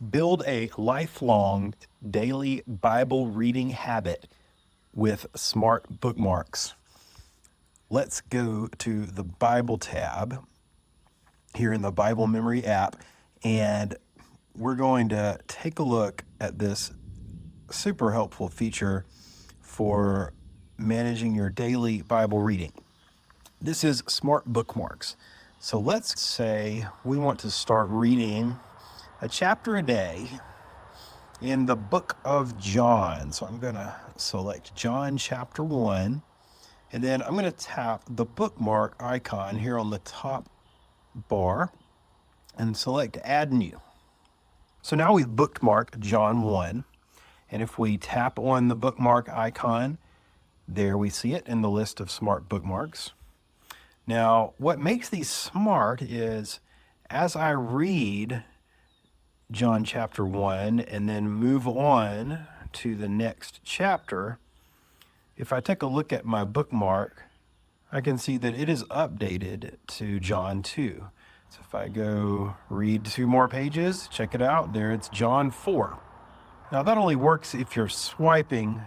Build a lifelong daily Bible reading habit with Smart Bookmarks. Let's go to the Bible tab here in the Bible Memory app, and we're going to take a look at this super helpful feature for managing your daily Bible reading. This is Smart Bookmarks. So let's say we want to start reading a chapter a day in the book of John. So I'm going to select John chapter 1, and then I'm going to tap the bookmark icon here on the top bar and select Add New. So now we've bookmarked John 1, and if we tap on the bookmark icon, there we see it in the list of smart bookmarks. Now, what makes these smart is as I read John chapter 1 and then move on to the next chapter, if I take a look at my bookmark, I can see that it is updated to John 2. So if I go read 2 more pages, check it out, there it's John 4. Now that only works if you're swiping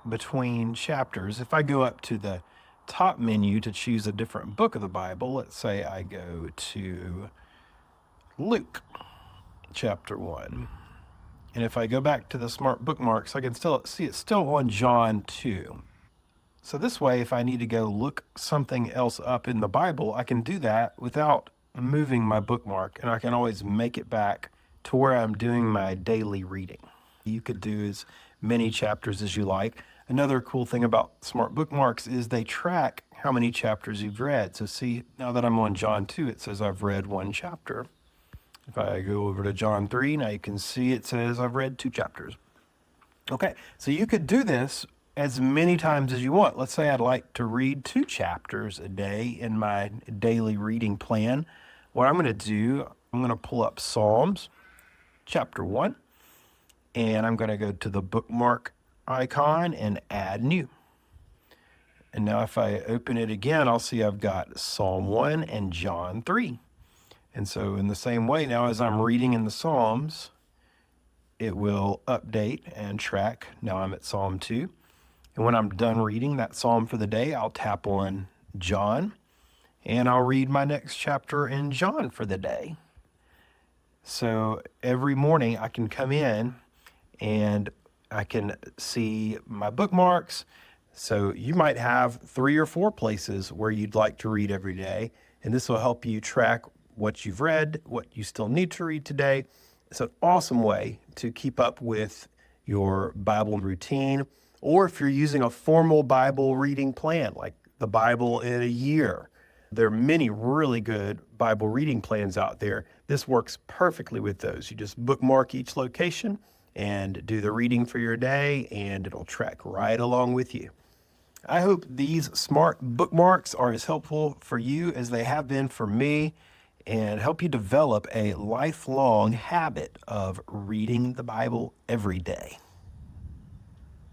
between chapters. If I go up to the top menu to choose a different book of the Bible, let's say I go to Luke chapter 1. And if I go back to the smart bookmarks, I can still see it's still on John 2. So this way, if I need to go look something else up in the Bible, I can do that without moving my bookmark, and I can always make it back to where I'm doing my daily reading. You could do as many chapters as you like. Another cool thing about smart bookmarks is they track how many chapters you've read. So see, now that I'm on John 2, it says I've read 1 chapter. If I go over to John 3, now you can see it says I've read 2 chapters. Okay, so you could do this as many times as you want. Let's say I'd like to read 2 chapters a day in my daily reading plan. What I'm going to do, I'm going to pull up Psalms chapter 1, and I'm going to go to the bookmark icon and add new. And now if I open it again, I'll see I've got Psalm 1 and John 3. And so in the same way, now as I'm reading in the Psalms, it will update and track. Now I'm at Psalm 2. And when I'm done reading that psalm for the day, I'll tap on John, and I'll read my next chapter in John for the day. So every morning I can come in and I can see my bookmarks. So you might have 3 or 4 places where you'd like to read every day, and this will help you track what you've read, what you still need to read today. It's an awesome way to keep up with your Bible routine, or if you're using a formal Bible reading plan, like the Bible in a year. There are many really good Bible reading plans out there. This works perfectly with those. You just bookmark each location and do the reading for your day, and it'll track right along with you. I hope these smart bookmarks are as helpful for you as they have been for me, and help you develop a lifelong habit of reading the Bible every day.